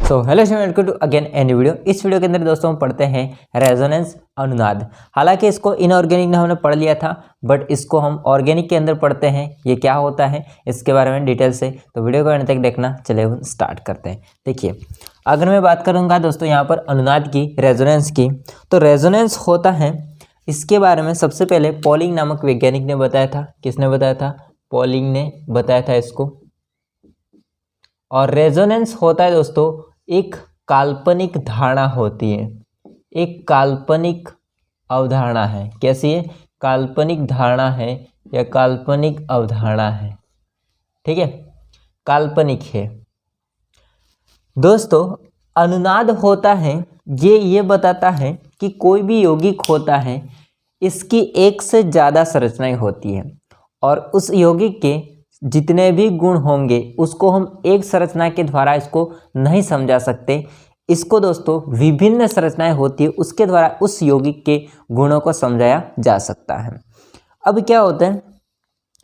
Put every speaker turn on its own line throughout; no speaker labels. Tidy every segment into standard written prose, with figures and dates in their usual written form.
So hello welcome to again any video. इस वीडियो के अंदर दोस्तों हम पढ़ते हैं रेजोनेंस अनुनाद। हालांकि इसको इनऑर्गेनिक में हमने पढ़ लिया था, बट इसको हम ऑर्गेनिक के अंदर पढ़ते हैं। ये क्या होता है इसके बारे में डिटेल से, तो वीडियो को अंत तक देखना। चलिए स्टार्ट करते हैं। देखिए, अगर मैं बात करूँगा दोस्तों यहाँ पर अनुनाद की, रेजोनेंस की, तो रेजोनेंस होता है, इसके बारे में सबसे पहले पॉलिंग नामक वैज्ञानिक ने बताया था। किसने बताया था? पॉलिंग ने बताया था इसको। और रेजोनेंस होता है दोस्तों एक काल्पनिक धारणा होती है, एक काल्पनिक अवधारणा है। कैसी है? काल्पनिक धारणा है या काल्पनिक अवधारणा है। ठीक है, काल्पनिक है दोस्तों। अनुनाद होता है, ये बताता है कि कोई भी यौगिक होता है, इसकी एक से ज़्यादा संरचनाएं होती है और उस यौगिक के जितने भी गुण होंगे उसको हम एक संरचना के द्वारा इसको नहीं समझा सकते। इसको दोस्तों विभिन्न संरचनाएं होती है, उसके द्वारा उस यौगिक के गुणों को समझाया जा सकता है। अब क्या होता है,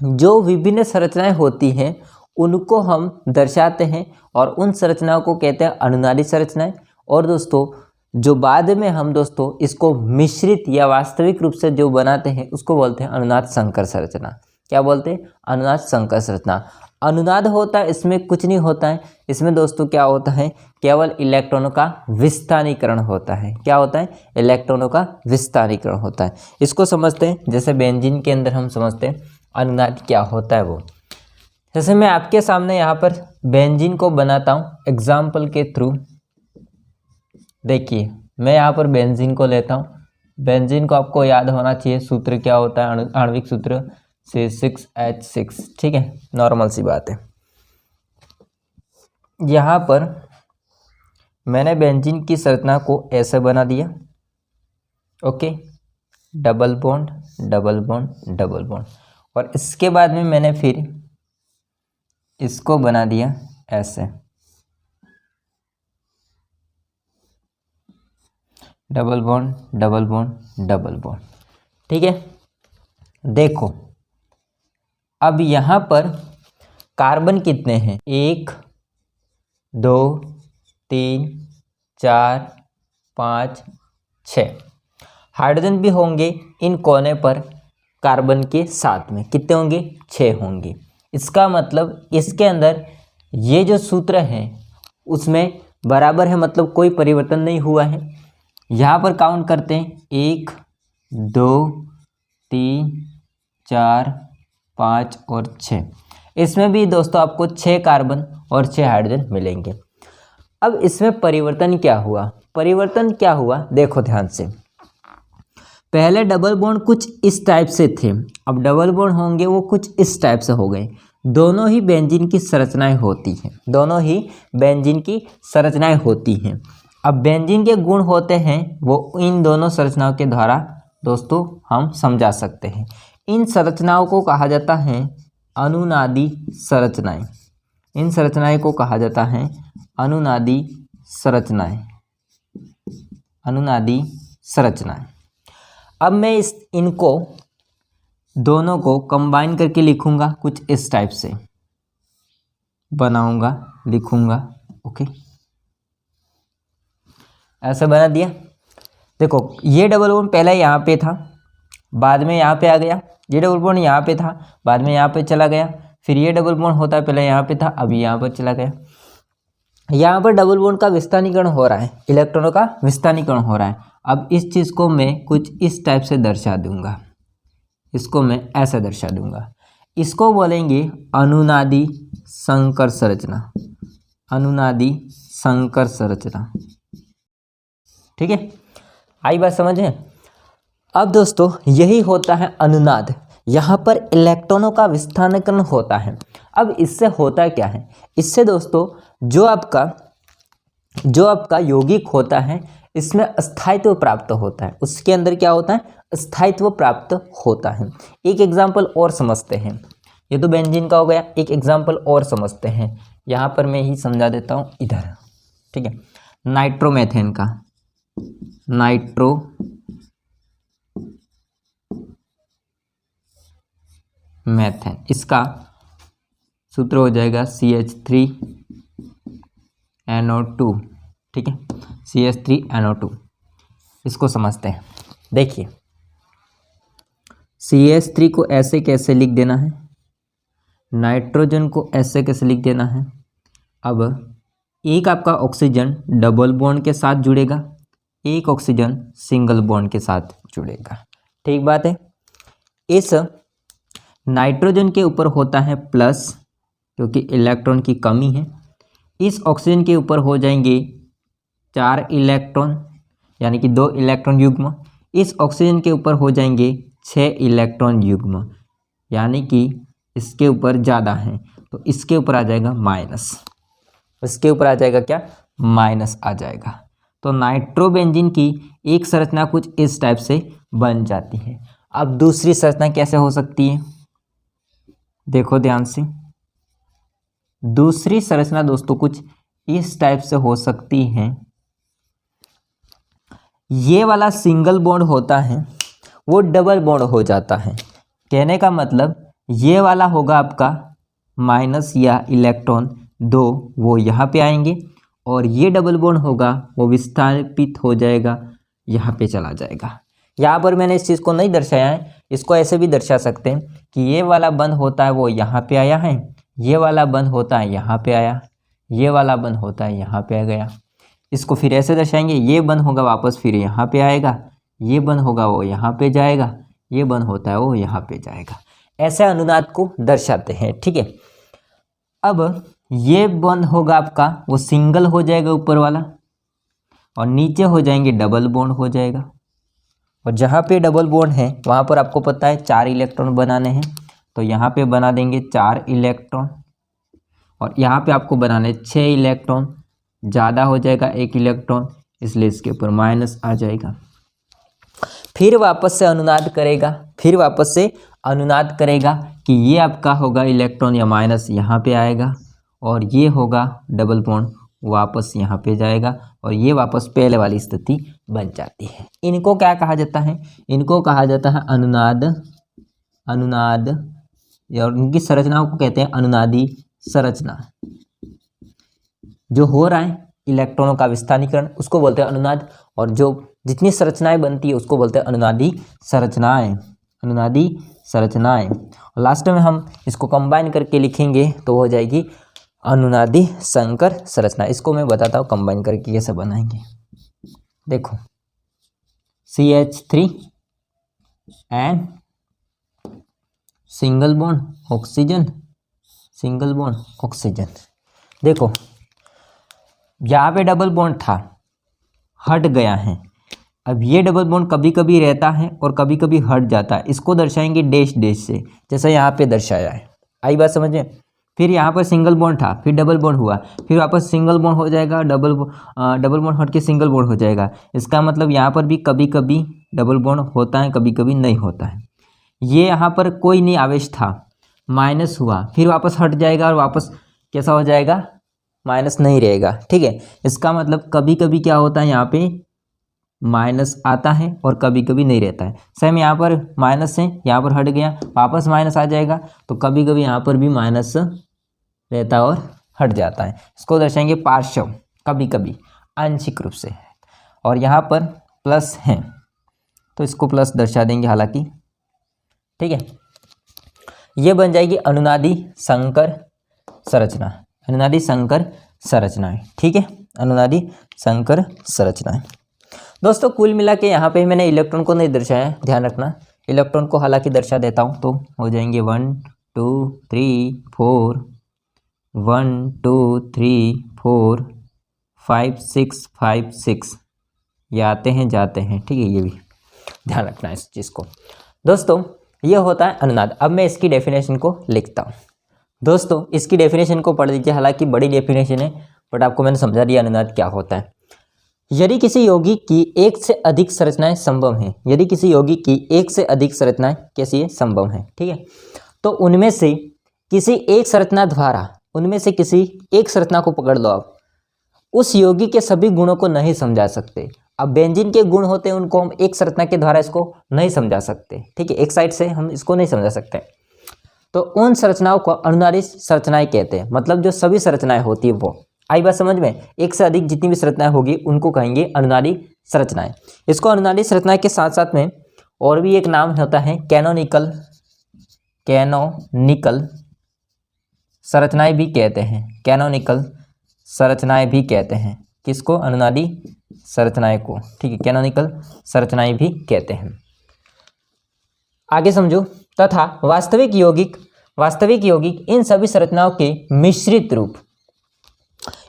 जो विभिन्न संरचनाएं होती हैं उनको हम दर्शाते हैं और उन संरचनाओं को कहते हैं अनुनादी संरचनाएं। और दोस्तों जो बाद में हम दोस्तों इसको मिश्रित या वास्तविक रूप से जो बनाते हैं उसको बोलते हैं अनुनाद संकर संरचना। क्या बोलते हैं? अनुनाद संकर संरचना। अनुनाद होता है, इसमें कुछ नहीं होता है। इसमें दोस्तों क्या होता है? केवल इलेक्ट्रॉनों का विस्थानीकरण होता है। क्या होता है? इलेक्ट्रॉनों का विस्थानीकरण होता है। इसको समझते हैं, जैसे बेंजीन के अंदर हम समझते हैं अनुनाद क्या होता है वो। जैसे मैं आपके सामने यहाँ पर बेंजीन को बनाता हूँ एग्जाम्पल के थ्रू। देखिए, मैं यहाँ पर बेंजीन को लेता हूँ। बेंजीन को आपको याद होना चाहिए, सूत्र क्या होता है? आणविक सूत्र C6H6। ठीक है, नॉर्मल सी बात है। यहाँ पर मैंने बेंजीन की संरचना को ऐसे बना दिया। Okay, double bond double bond double bond, और इसके बाद में मैंने फिर इसको बना दिया ऐसे, double bond double bond double bond. ठीक है, देखो अब यहाँ पर कार्बन कितने हैं? 1 2 3 4 5 6। हाइड्रोजन भी होंगे इन कोने पर कार्बन के साथ में। कितने होंगे? 6 होंगे। इसका मतलब इसके अंदर ये जो सूत्र है उसमें बराबर है, मतलब कोई परिवर्तन नहीं हुआ है। यहाँ पर काउंट करते हैं, 1 2 3 4 5 और 6। इसमें भी दोस्तों आपको 6 कार्बन और 6 हाइड्रोजन मिलेंगे। अब इसमें परिवर्तन क्या हुआ? परिवर्तन क्या हुआ देखो ध्यान से। पहले डबल बॉन्ड कुछ इस टाइप से थे, अब डबल बॉन्ड होंगे वो कुछ इस टाइप से हो गए। दोनों ही बेंजीन की संरचनाएं होती हैं, दोनों ही बेंजीन की संरचनाएं होती हैं। अब बेंजीन के गुण होते हैं वो इन दोनों संरचनाओं के द्वारा दोस्तों हम समझा सकते हैं। इन संरचनाओं को कहा जाता है अनुनादी संरचनाएं। इन संरचनाएं को कहा जाता है अनुनादी संरचनाएं। अनुनादी संरचनाएं। अब मैं इनको दोनों को कंबाइन करके लिखूंगा, कुछ इस टाइप से बनाऊंगा, लिखूंगा। ओके, ऐसा बना दिया। देखो, ये डबल बॉन्ड पहले यहाँ पे था, बाद में यहाँ पे आ गया। ये डबल बॉन्ड यहाँ पे था, बाद में यहाँ पे चला गया। फिर ये डबल बॉन्ड होता है, पहले यहाँ पे था, अभी यहाँ पर चला गया। यहाँ पर डबल बॉन्ड का विस्थानीकरण हो रहा है, इलेक्ट्रॉनों का विस्थानीकरण हो रहा है। अब इस चीज़ को मैं कुछ इस टाइप से दर्शा दूंगा, इसको मैं ऐसे दर्शा दूंगा। इसको बोलेंगे अनुनादी संकर संरचना। अनुनादी संकर संरचना। ठीक है, आई बात समझ में? अब दोस्तों यही होता है अनुनाद। यहाँ पर इलेक्ट्रॉनों का विस्थानीकरण होता है। अब इससे होता क्या है? इससे दोस्तों जो आपका यौगिक होता है इसमें स्थायित्व प्राप्त होता है। उसके अंदर क्या होता है? स्थायित्व प्राप्त होता है। एक एग्जाम्पल और समझते हैं। ये तो बेंजीन का हो गया, एक एग्जाम्पल और समझते हैं। यहाँ पर मैं ही समझा देता हूँ इधर। ठीक है, नाइट्रोमेथेन का, नाइट्रोमेथेन, इसका सूत्र हो जाएगा CH3 NO2, ठीक है, CH3NO2। इसको समझते हैं। देखिए CH3 को ऐसे कैसे लिख देना है, नाइट्रोजन को ऐसे कैसे लिख देना है। अब एक आपका ऑक्सीजन डबल बॉन्ड के साथ जुड़ेगा, एक ऑक्सीजन सिंगल बॉन्ड के साथ जुड़ेगा, ठीक बात है। इस नाइट्रोजन के ऊपर होता है प्लस, क्योंकि इलेक्ट्रॉन की कमी है। इस ऑक्सीजन के ऊपर हो जाएंगे 4 इलेक्ट्रॉन, यानी कि 2 इलेक्ट्रॉन युग्म। इस ऑक्सीजन के ऊपर हो जाएंगे 6 इलेक्ट्रॉन युग्म, यानी कि इसके ऊपर ज़्यादा है, तो इसके ऊपर आ जाएगा माइनस। इसके ऊपर आ जाएगा क्या, माइनस आ जाएगा। तो नाइट्रोबेंजीन की एक संरचना कुछ इस टाइप से बन जाती है। अब दूसरी संरचना कैसे हो सकती है, देखो ध्यान से। दूसरी संरचना दोस्तों कुछ इस टाइप से हो सकती है। ये वाला सिंगल बॉन्ड होता है वो डबल बॉन्ड हो जाता है। कहने का मतलब ये वाला होगा आपका माइनस या इलेक्ट्रॉन 2, वो यहाँ पे आएंगे, और ये डबल बॉन्ड होगा वो विस्थापित हो जाएगा, यहाँ पे चला जाएगा। यहाँ पर मैंने इस चीज़ को नहीं दर्शाया है, इसको ऐसे भी दर्शा सकते हैं कि ये वाला बंद होता है वो यहाँ पे आया है, ये वाला बंद होता है यहाँ पे आया, ये वाला बंद होता है यहाँ पे आ गया। इसको फिर ऐसे दर्शाएंगे, ये बंद होगा वापस फिर यहाँ पे आएगा, ये बंद होगा वो यहाँ पे जाएगा, ये बंद होता है वो यहाँ पे जाएगा। ऐसे अनुनाद को दर्शाते हैं, ठीक है। अब ये बंद होगा आपका वो सिंगल हो जाएगा ऊपर वाला, और नीचे हो जाएंगे डबल बॉन्ड हो जाएगा। और जहाँ पे डबल बॉन्ड है वहाँ पर आपको पता है 4 इलेक्ट्रॉन बनाने हैं, तो यहाँ पे बना देंगे 4 इलेक्ट्रॉन, और यहाँ पे आपको बनाने 6 इलेक्ट्रॉन, ज़्यादा हो जाएगा 1 इलेक्ट्रॉन, इसलिए इसके ऊपर माइनस आ जाएगा। फिर वापस से अनुनाद करेगा, फिर वापस से अनुनाद करेगा कि ये आपका होगा इलेक्ट्रॉन या माइनस यहाँ पे आएगा, और ये होगा डबल बॉन्ड वापस यहाँ पे जाएगा, और ये वापस पहले वाली स्थिति बन जाती है। इनको क्या कहा जाता है, इनको कहा जाता है अनुनाद। अनुनाद और इनकी संरचनाओं को कहते हैं अनुनादी संरचना। जो हो रहा है इलेक्ट्रॉनों का विस्थानीकरण उसको बोलते हैं अनुनाद, और जो जितनी संरचनाएं बनती है उसको बोलते हैं अनुनादी संरचनाएं। अनुनादी संरचनाएं। और लास्ट में हम इसको कंबाइन करके लिखेंगे तो हो जाएगी अनुनादी संकर संरचना। इसको मैं बताता हूँ कंबाइन करके कैसे बनाएंगे। देखो CH3 and single bond oxygen, single bond oxygen. देखो यहाँ पे डबल बॉन्ड था, हट गया है। अब ये डबल बॉन्ड कभी कभी रहता है और कभी कभी हट जाता है। इसको दर्शाएंगे डैश डैश से, जैसा यहाँ पे दर्शाया है। आई बात समझ में। फिर यहाँ पर सिंगल बॉन्ड था, फिर डबल बॉन्ड हुआ, फिर वापस सिंगल बॉन्ड हो जाएगा, डबल बॉन्ड हट के सिंगल बॉन्ड हो जाएगा। इसका मतलब यहाँ पर भी कभी कभी डबल बॉन्ड होता है, कभी कभी नहीं होता है। ये यहाँ पर कोई नहीं आवेश था, माइनस हुआ, फिर वापस हट जाएगा और वापस कैसा हो जाएगा, माइनस नहीं रहेगा, ठीक है। इसका मतलब कभी कभी क्या होता है, यहाँ पे माइनस आता है और कभी कभी नहीं रहता है। सेम यहाँ पर माइनस है, यहाँ पर हट गया, वापस माइनस आ जाएगा, तो कभी कभी यहाँ पर भी माइनस रहता है और हट जाता है। इसको दर्शाएंगे पार्श्व, कभी कभी आंशिक रूप से। और यहाँ पर प्लस है तो इसको प्लस दर्शा देंगे हालांकि, ठीक है। ये बन जाएगी अनुनादी संकर संरचना, अनुनादी संकर संरचनाएं, ठीक है। अनुनादी संकर संरचनाएं। दोस्तों कुल मिला के यहाँ पे मैंने इलेक्ट्रॉन को नहीं दर्शाया, ध्यान रखना। इलेक्ट्रॉन को हालांकि दर्शा देता हूँ तो हो जाएंगे 1 2 3 4, 1 2 3 4 5 6 5 6, ये आते हैं जाते हैं, ठीक है। ये भी ध्यान रखना है इस चीज़ को। दोस्तों ये होता है अनुनाद। अब मैं इसकी डेफिनेशन को लिखता हूँ। दोस्तों इसकी डेफिनेशन को पढ़ लीजिए, हालांकि बड़ी डेफिनेशन है बट आपको मैंने समझा दिया अनुनाद क्या होता है। यदि किसी यौगिक की एक से अधिक संरचनाएं संभव हैं, यदि किसी यौगिक की एक से अधिक संरचनाएं कैसी है, संभव हैं, ठीक है, तो उनमें से किसी एक संरचना द्वारा, उनमें से किसी एक संरचना को पकड़ लो आप, उस यौगिक के सभी गुणों को नहीं समझा सकते। अब बेंजीन के गुण होते हैं उनको हम एक संरचना के द्वारा इसको नहीं समझा सकते, ठीक है, एक साइड से हम इसको नहीं समझा सकते। तो उन संरचनाओं को अनुनादी संरचनाएं कहते हैं, मतलब जो सभी संरचनाएं होती है वो। आई बात समझ में? एक से अधिक जितनी भी संरचनाएं होगी उनको कहेंगे अनुनादी संरचनाएं। इसको अनुनादी संरचनाएं के साथ साथ में और भी एक नाम होता है कैनोनिकल संरचनाएं भी कहते हैं। कैनोनिकल संरचनाएं भी कहते हैं किसको? अनुनादी संरचनाएं को। ठीक है, कैनोनिकल संरचनाएं भी कहते हैं। आगे समझो। तथा वास्तविक यौगिक इन सभी संरचनाओं के मिश्रित रूप,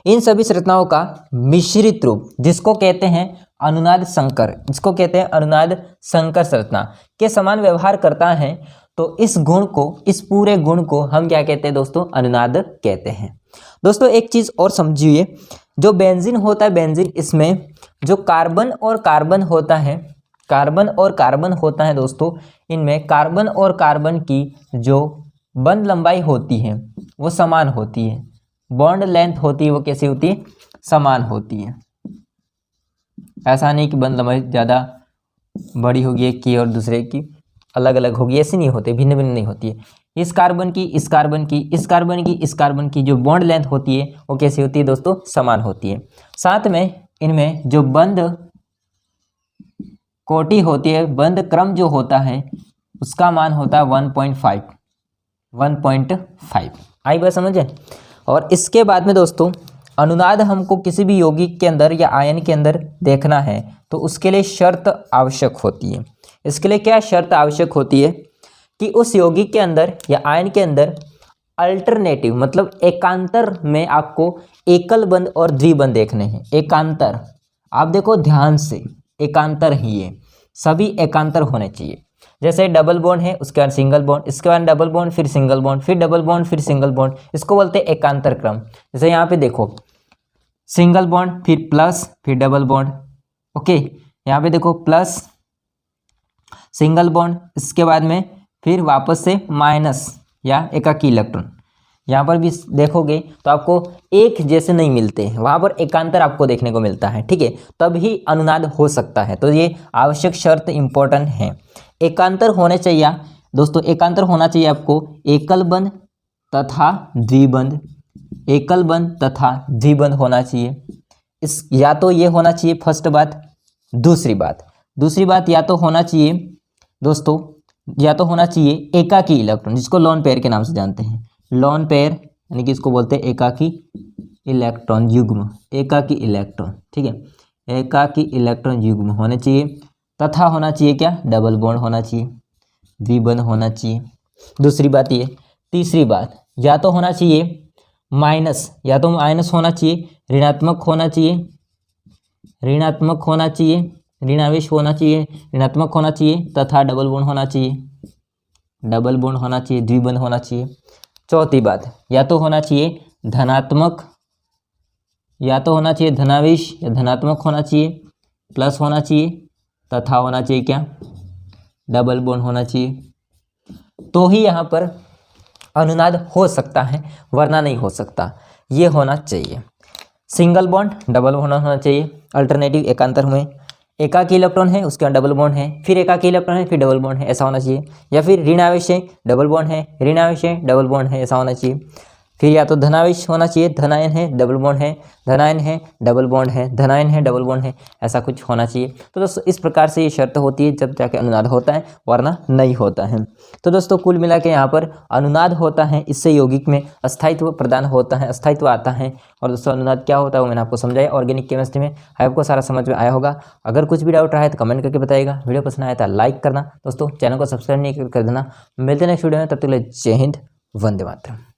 इन सभी संरचनाओं का मिश्रित रूप जिसको कहते हैं अनुनाद संकर, जिसको कहते हैं अनुनाद संकर संरचना के समान व्यवहार करता है, तो इस गुण को, इस पूरे गुण को हम क्या कहते हैं दोस्तों? अनुनाद कहते हैं। दोस्तों एक चीज और समझिए, जो बेंजीन होता है, बेंजीन, इसमें जो कार्बन और कार्बन होता है, कार्बन और कार्बन होता है दोस्तों, इनमें कार्बन और कार्बन की जो बंध लंबाई होती है वो समान होती है। बॉन्ड लेंथ होती है वो कैसी होती है? समान होती है। ऐसा नहीं कि बंध लंबाई ज़्यादा बड़ी होगी एक की और दूसरे की अलग अलग होगी, ऐसी नहीं होती, भिन्न भिन्न नहीं होती है। इस कार्बन की, इस कार्बन की, इस कार्बन की, इस कार्बन की जो बॉन्ड लेंथ होती है वो कैसी होती है दोस्तों? समान होती है। साथ में इनमें जो बंध कोटि होती है, बंध क्रम जो होता है उसका मान होता है 1.5। आई बात समझे? और इसके बाद में दोस्तों अनुनाद हमको किसी भी यौगिक के अंदर या आयन के अंदर देखना है तो उसके लिए शर्त आवश्यक होती है। इसके लिए क्या शर्त आवश्यक होती है? कि उस यौगिक के अंदर या आयन के अंदर अल्टरनेटिव मतलब एकांतर में आपको एकल बंध और द्विबंध देखने हैं। एकांतर, आप देखो ध्यान से, एकांतर ही है, सभी एकांतर होने चाहिए। जैसे डबल बॉन्ड है, उसके बाद सिंगल बॉन्ड, इसके बाद डबल बॉन्ड, फिर सिंगल बॉन्ड, फिर डबल बॉन्ड, फिर सिंगल बॉन्ड, इसको बोलते हैं एकांतर क्रम। जैसे यहाँ पे देखो सिंगल बॉन्ड, फिर प्लस, फिर डबल बॉन्ड। ओके, यहाँ पे देखो प्लस, सिंगल बॉन्ड, इसके बाद में फिर वापस से माइनस या एकाकी इलेक्ट्रॉन। यहाँ पर भी देखोगे तो आपको एक जैसे नहीं मिलते हैं, वहाँ पर एकांतर आपको देखने को मिलता है। ठीक है, तब ही अनुनाद हो सकता है। तो ये आवश्यक शर्त इंपॉर्टेंट है। एकांतर होने चाहिए दोस्तों, एकांतर होना चाहिए आपको एकल बंध तथा द्विबंध, एकल बंध तथा द्विबंध होना चाहिए। इस या तो ये होना चाहिए फर्स्ट बात। दूसरी बात या तो होना चाहिए दोस्तों, या तो होना चाहिए एकाकी इलेक्ट्रॉन, जिसको लोन पेयर के नाम से जानते हैं। लोन पेयर यानी कि इसको बोलते हैं एकाकी इलेक्ट्रॉन युग्म, एकाकी इलेक्ट्रॉन। ठीक है, एकाकी इलेक्ट्रॉन युग्म होने चाहिए। तथा होना चाहिए क्या? डबल बॉन्ड होना चाहिए, द्विबंध होना चाहिए। दूसरी बात ये। तीसरी बात, या तो होना चाहिए माइनस, या तो माइनस होना चाहिए, ऋणात्मक होना चाहिए, ऋणात्मक होना चाहिए, ऋणावेश होना चाहिए, ऋणात्मक होना चाहिए, तथा डबल बॉन्ड होना चाहिए, डबल बॉन्ड होना चाहिए, द्विबंध होना चाहिए। चौथी बात, या तो होना चाहिए धनात्मक, या तो होना चाहिए धनावेश या धनात्मक होना चाहिए, प्लस होना चाहिए, तथा होना चाहिए क्या? डबल बॉन्ड होना चाहिए। तो ही यहाँ पर अनुनाद हो सकता है, वरना नहीं हो सकता। ये होना चाहिए सिंगल बॉन्ड, डबल बॉन्ड होना चाहिए, अल्टरनेटिव एकांतर में एकाकी इलेक्ट्रॉन है, उसके बाद डबल बॉन्ड है, फिर एकाकी इलेक्ट्रॉन है, फिर डबल बॉन्ड है, ऐसा होना चाहिए। या फिर ऋणावेश है, डबल बॉन्ड है, ऋणावेश है, डबल बॉन्ड है, ऐसा होना चाहिए। फिर या तो धनावेश होना चाहिए, धनायन है, डबल बॉन्ड है, धनायन है, डबल बॉन्ड है, धनायन है, डबल बॉन्ड है, ऐसा कुछ होना चाहिए। तो दोस्तों इस प्रकार से ये शर्त होती है जब जाके अनुनाद होता है, वरना नहीं होता है। तो दोस्तों कुल मिला के यहाँ पर अनुनाद होता है, इससे यौगिक में अस्थायित्व प्रदान होता है, अस्थायित्व आता है। और दोस्तों अनुनाद क्या होता है वो मैंने आपको समझाया ऑर्गेनिक केमिस्ट्री में। आपको सारा समझ में आया होगा। अगर कुछ भी डाउट रहा है तो कमेंट करके बताइएगा। वीडियो पसंद आया था लाइक करना, दोस्तों चैनल को सब्सक्राइब नहीं कर देना। मिलते हैं नेक्स्ट वीडियो में, तब तक के लिए जय हिंद, वंदे मातरम।